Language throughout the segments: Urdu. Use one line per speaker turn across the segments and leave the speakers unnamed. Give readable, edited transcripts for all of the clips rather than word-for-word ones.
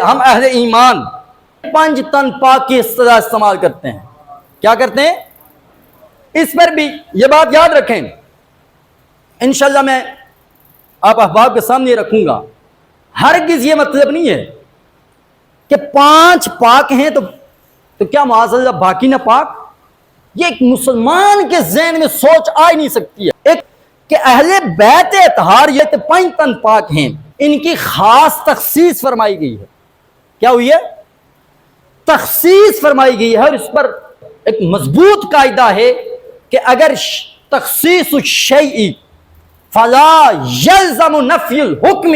ہم اہل ایمان 5 تن پاک کی اصطلاح استعمال کرتے ہیں. کیا کرتے ہیں؟ اس پر بھی یہ بات یاد رکھیں. انشاءاللہ میں آپ احباب کے سامنے رکھوں گا. ہرگز یہ مطلب نہیں ہے کہ 5 پاک ہیں تو کیا معاذ اللہ باقی نہ پاک. یہ ایک مسلمان کے ذہن میں سوچ آ ہی نہیں سکتی ہے. ایک کہ اہل بیت اطہار یہ 5 تن پاک ہیں، ان کی خاص تخصیص فرمائی گئی ہے. کیا ہوئی ہے؟ تخصیص فرمائی گئی ہے. اور اس پر ایک مضبوط قاعدہ ہے کہ اگر تخصیص الشیء فلا یلزم نفی الحکم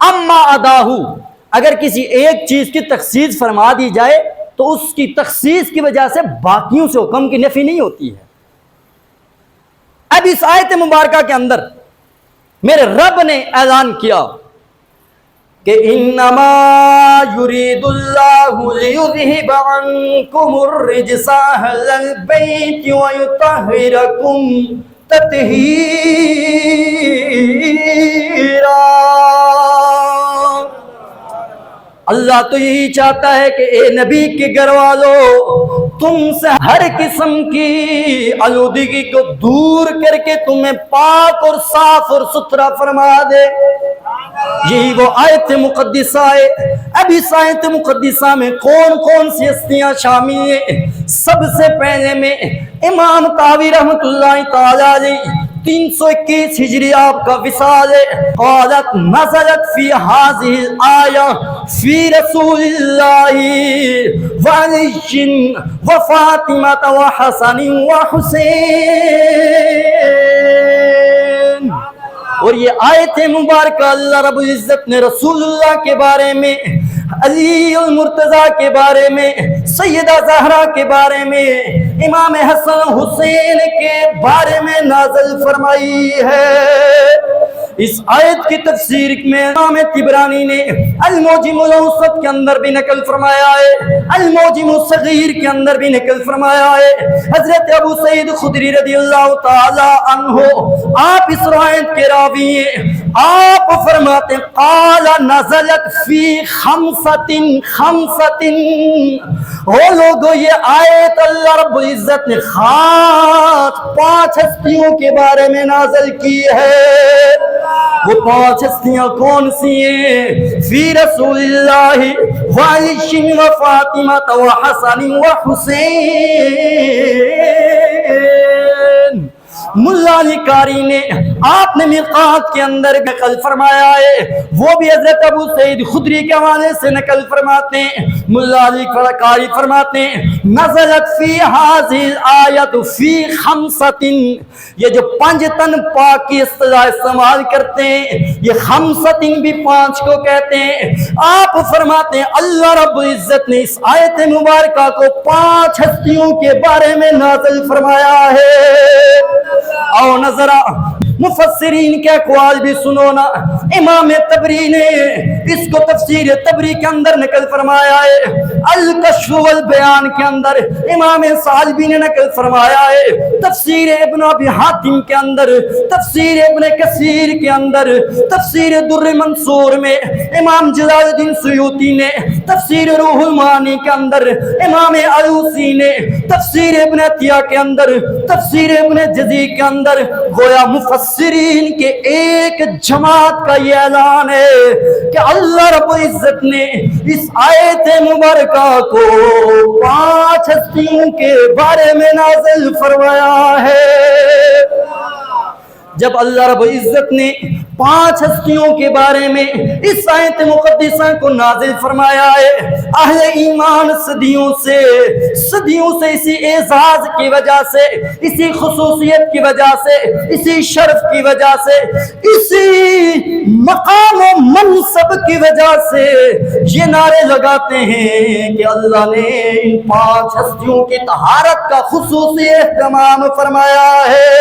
اما اداہ، اگر کسی ایک چیز کی تخصیص فرما دی جائے تو اس کی تخصیص کی وجہ سے باقیوں سے حکم کی نفی نہیں ہوتی ہے. اب اس آیت مبارکہ کے اندر میرے رب نے اعلان کیا کہ انما یرید اللہ لیذہب عنکم الرجس اہل البیت ویطہرکم تطہیرا. اللہ تو یہی چاہتا ہے کہ اے نبی کے گھر والوں، تم سے ہر قسم کی آلودگی کو دور کر کے تمہیں پاک اور صاف اور ستھرا فرما دے. یہی وہ آیت مقدسہ ہے. اب اس آیت مقدسہ میں کون کون سی ہستیاں شامل ہیں؟ سب سے پہلے میں امام طحاوی رحمۃ اللہ تعالی علیہ 321 ہجری آپ کا وصال ہے. قالت نزلت فی هذه الآیہ فی رسول اللہ وعلی وفاطمہ وحسن وحسین. اور یہ آیت مبارکہ اللہ رب العزت نے رسول اللہ کے بارے میں، علی المرتضیٰ کے بارے میں، سیدہ زہرا کے بارے میں، امام حسن حسین کے بارے میں نازل فرمائی ہے. اس آیت کی تفسیر میں امام طبرانی نے المعجم الاوسط کے اندر بھی نقل فرمایا ہے، المعجم الصغیر کے اندر بھی نقل فرمایا ہے. حضرت ابو سعید خدری رضی اللہ تعالی عنہ آپ اس روایت کے راوی ہیں. آپ فرماتے ہیں قال نزلت فی خمسۃ. او لوگو، یہ آیت اللہ رب العزت نے خاص 5 ہستیوں کے بارے میں نازل کی ہے. وہ 5 ہستیاں کون سی ہیں؟ فی رسول اللہ وعلی وفاطمہ وحسن وحسین. ملا علی قاری نے آپ نے مرقات کے اندر نقل فرمایا ہے، وہ بھی حضرت ابو سعید خدری کے حوالے سے نقل فرماتے ہیں. ملا علی قاری فرماتے ہیں نزلت فی هذه الآیۃ فی 5. یہ جو 5 تن پاک کی اصطلاح استعمال کرتے ہیں، یہ 5 بھی 5 کو کہتے ہیں. آپ فرماتے ہیں اللہ رب العزت نے اس آیت مبارکہ کو 5 ہستیوں کے بارے میں نازل فرمایا ہے. آؤ نظر مفسرین کے اقوال بھی سنو نا. امام تبری نے اس کو تفسیر تبری کے اندر نقل فرمایا ہے. الکشف والبیان کے اندر امام سالبی نے نقل فرمایا ہے. تفسیر ابن ابی حاتم کے اندر، تفسیر ابن کثیر کے اندر، تفسیر در منصور میں امام جلال الدین سیوطی نے، تفسیر روح المعانی کے اندر امام علوسی نے، تفسیر ابن عطیہ کے اندر، تفسیر ابن جزی کے اندر، گویا مفسرین کے ایک جماعت کا یہ اعلان ہے کہ اللہ رب العزت نے اس آیت مبارکہ کو 5 ہستیوں کے بارے میں نازل فرمایا ہے. جب اللہ رب العزت نے 5 ہستیوں کے بارے میں اس آیت مقدسہ کو نازل فرمایا ہے، اہل ایمان صدیوں سے اسی اعزاز کی وجہ سے، اسی خصوصیت کی وجہ سے، اسی شرف کی وجہ سے، اسی مقام و منصب کی وجہ سے یہ نعرے لگاتے ہیں کہ اللہ نے ان 5 ہستیوں کی طہارت کا خصوصی اہتمام فرمایا ہے.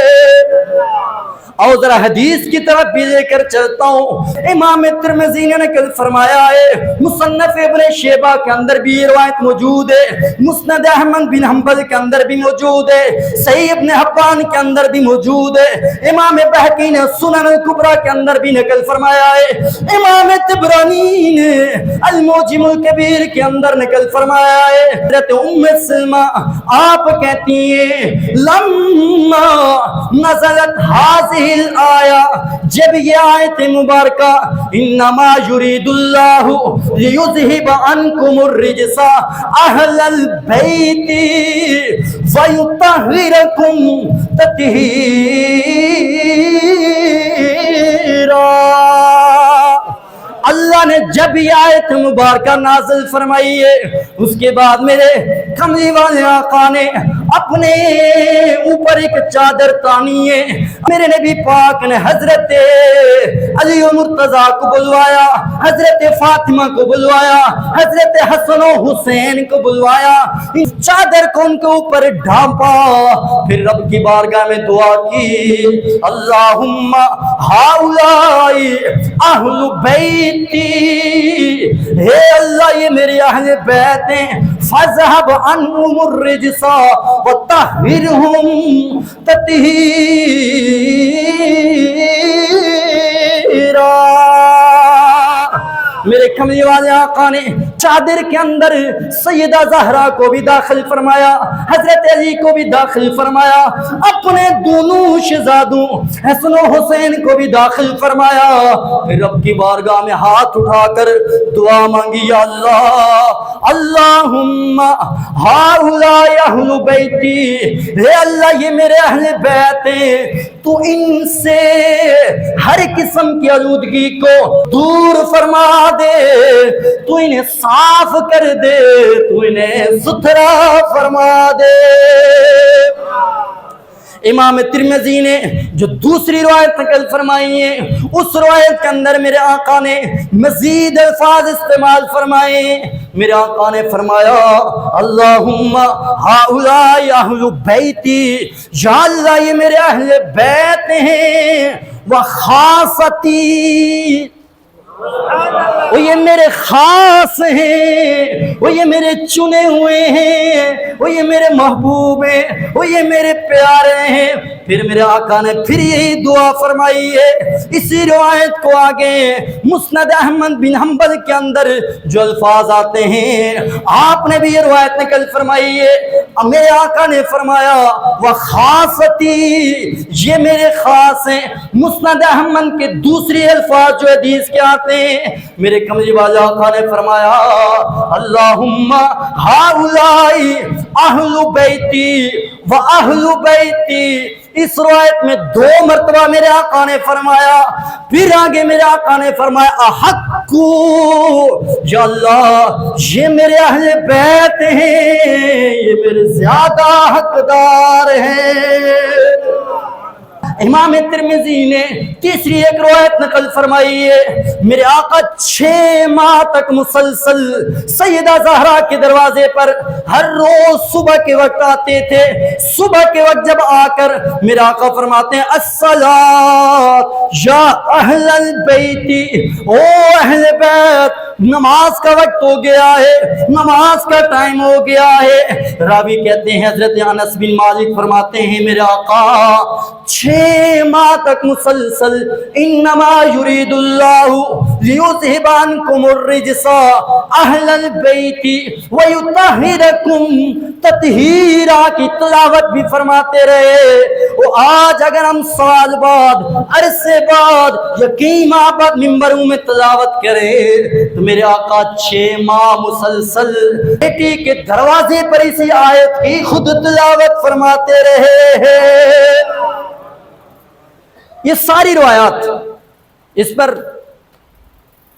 اور ذرا حدیث کی طرف بھی لے کر چلتا ہوں۔ امام ترمذی نے نقل فرمایا ہے، مصنف ابن شیبہ کے اندر بھی یہ روایت موجود ہے، مسند احمد بن حنبل کے اندر بھی موجود ہے، صحیح ابن حبان کے اندر بھی موجود ہے، امام بہقی نے سنن الکبریٰ کے اندر بھی نقل فرمایا ہے، امام طبرانی نے المعجم الکبیر کے اندر نقل فرمایا ہے۔ حضرت ام سلمہ آپ کہتی ہیں لما نزلت هذه الآیہ، جب یہ آیت مبارکہ انما یرید اللہ لیذہب عنکم الرجس اہل البیت ویطہرکم تطہیرا، اللہ نے جب یہ آیت مبارکہ نازل فرمائی ہے، اس کے بعد میرے کملی والے آقا نے اپنے اوپر ایک چادر تانی ہے، میرے نبی پاک نے حضرت علی و مرتضیٰ کو بلوایا، حضرت فاطمہ کو بلوایا، حضرت حسن و حسین کو بلوایا، اس چادر کو ان کے اوپر ڈھانپا، پھر رب کی بارگاہ میں دعا کی، اللہم ہؤلاء اہل بیتی، اے اللہ یہ میرے اہل بیت ہیں، فاذہب عنہم الرجس وطہرہم تطہیرا، میرے کملی والے آقا نے چادر کے اندر سیدہ زہرا کو بھی داخل فرمایا، حضرت علی کو بھی داخل فرمایا، اپنے دونوں شہزادوں حسن و حسین کو بھی داخل فرمایا، پھر رب کی بارگاہ میں ہاتھ اٹھا کر دعا مانگی، یا اللہ اللہم ہؤلاء اہل بیتی، اے اللہ یہ میرے اہل بیت ہیں، تو ان سے ہر قسم کی آلودگی کو دور فرما دے، تو انہیں صاف کر دے، تو انہیں ستھرا فرما دے۔ امام ترمذی نے جو دوسری روایت نقل فرمائی ہے، اس روایت کے اندر میرے آقا نے مزید الفاظ استعمال فرمائے، میرے آقا نے فرمایا اللہم ہؤلاء اہل بیتی، یا اللہ یہ میرے اہل بیت ہیں، وخاصتی، وہ یہ میرے خاص ہیں، وہ یہ میرے چنے ہوئے ہیں، وہ یہ میرے محبوب ہیں، وہ یہ میرے پیارے ہیں۔ پھر میرے آقا نے پھر یہی دعا فرمائی ہے، اسی روایت کو آگے مسند احمد بن حنبل کے اندر جو الفاظ آتے ہیں، آپ نے بھی یہ روایت نقل فرمائی ہے، میرے آقا نے فرمایا وخاصتی، یہ میرے خاص ہیں۔ مسند احمد کے دوسری الفاظ جو حدیث کے آتے ہیں، میرے کملی والے آقا نے فرمایا اللہم ہؤلاء اہل بیتی و اہل بیتی، اس روایت میں 2 مرتبہ میرے آقا نے فرمایا، پھر آگے میرے آقا نے فرمایا احقو، یا اللہ یہ میرے اہل بیت ہیں، یہ میرے زیادہ حقدار ہیں۔ امام ترمذی نے تیسری ایک روایت نقل فرمائی ہے، میرے آقا 6 ماہ تک مسلسل سیدہ زہرا کے دروازے پر ہر روز صبح کے وقت آتے تھے، صبح کے وقت جب آ کر میرے آقا فرماتے ہیں الصلاۃ یا اہل البیت، او اہل بیت نماز کا وقت ہو گیا ہے، نماز کا ٹائم ہو گیا ہے۔ راوی کہتے ہیں حضرت انس بن مالک فرماتے ہیں میرے آقا 6 ماہ تک مسلسل انما یرید اللہ لیذہب عنکم الرجس اہل البیت ویطہرکم تطہیرا کی تلاوت بھی فرماتے رہے۔ وہ آج اگر ہم سال بعد عرصے بعد یقین آباد ممبروں میں تلاوت کریں تو میرے آقا 6 ماہ مسلسل بیٹی کے دروازے پر اسی آیت کی خود تلاوت فرماتے رہے ہیں۔ یہ ساری روایات، اس پر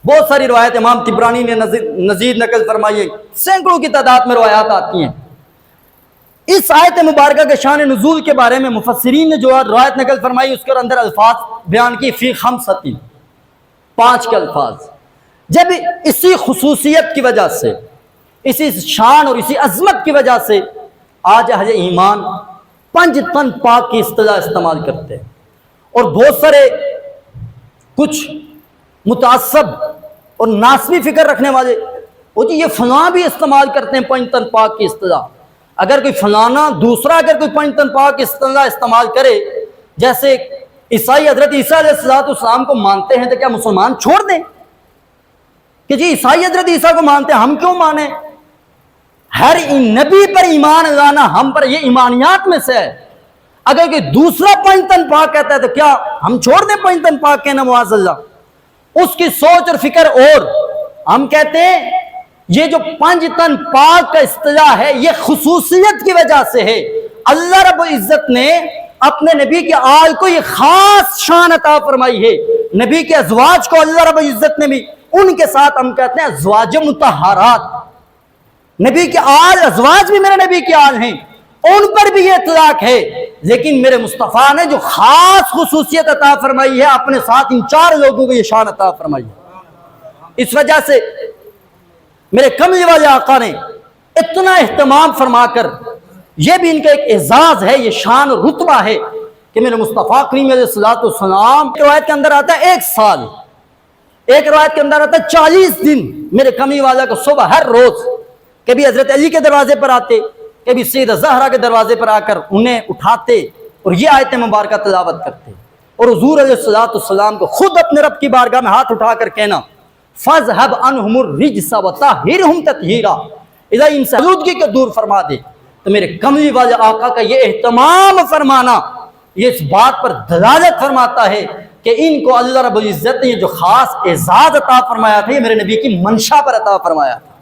بہت ساری روایت امام طبرانی نے مزید نقل فرمائی ہے، سینکڑوں کی تعداد میں روایات آتی ہیں۔ اس آیت مبارکہ کے شان نزول کے بارے میں مفسرین نے جو روایت نقل فرمائی اس کے اندر الفاظ بیان کی، فی خمستی، 5 کے الفاظ۔ جب اسی خصوصیت کی وجہ سے، اسی شان اور اسی عظمت کی وجہ سے آج اہل ایمان 5 تن پاک کی اصطلاح استعمال کرتے ہیں، اور بہت سارے کچھ متعصب اور ناسبی فکر رکھنے والے وہ جی یہ فلاں بھی استعمال کرتے ہیں پنجتن پاک کی اصطلاح. اگر کوئی فلانا دوسرا اگر کوئی پنجتن پاک کی اصطلاح استعمال کرے، جیسے عیسائی حضرت عیسیٰ علیہ السلام کو مانتے ہیں، تو کیا مسلمان چھوڑ دیں کہ جی عیسائی حضرت عیسیٰ کو مانتے ہیں ہم کیوں مانیں؟ ہر نبی پر ایمان لانا ہم پر یہ ایمانیات میں سے ہے. اگر کوئی دوسرا پنجتن پاک کہتا ہے تو کیا ہم چھوڑ دیں پنجتن پاک کہنا معاذ اللہ؟ اس کی سوچ اور فکر. اور ہم کہتے ہیں یہ جو پنجتن پاک کا اصطلاح ہے یہ خصوصیت کی وجہ سے ہے. اللہ رب العزت نے اپنے نبی کے آل کو یہ خاص شان عطا فرمائی ہے. نبی کے ازواج کو اللہ رب العزت نے بھی ان کے ساتھ ہم کہتے ہیں ازواج مطہرات. نبی کے آل ازواج بھی میرے نبی کے آل ہیں، ان پر بھی یہ اطلاق ہے. لیکن میرے مصطفیٰ نے جو خاص خصوصیت عطا فرمائی ہے اپنے ساتھ ان 4 لوگوں کو یہ شان عطا فرمائی ہے. اس وجہ سے میرے کملی والے آقا نے اتنا اہتمام فرما کر، یہ بھی ان کا ایک اعزاز ہے، یہ شان رتبہ ہے کہ میرے مصطفیٰ کریم علیہ السلام ایک روایت کے اندر آتا ہے 1 سال، ایک روایت کے اندر آتا ہے 40 دن میرے کملی والا کو صبح ہر روز کبھی حضرت علی کے دروازے پر آتے، کبھی سیدہ زہرا کے دروازے پر آ کر انہیں اٹھاتے اور یہ آیت مبارکہ تلاوت کرتے، اور حضور علیہ السلام کو خود اپنے رب کی بارگاہ میں ہاتھ اٹھا کر کہنا فَاذْهَبْ عَنْهُمُ الرِّجْسَ وَطَهِّرْهُمْ تَطْهِيرًا، اذا ان سے آلودگی کو دور فرما دے. تو میرے کملی والے آقا کا یہ اہتمام فرمانا یہ اس بات پر دلالت فرماتا ہے کہ ان کو اللہ رب العزت نے جو خاص اعزاز عطا فرمایا تھا یہ میرے نبی کی منشا پر عطا فرمایا تھا.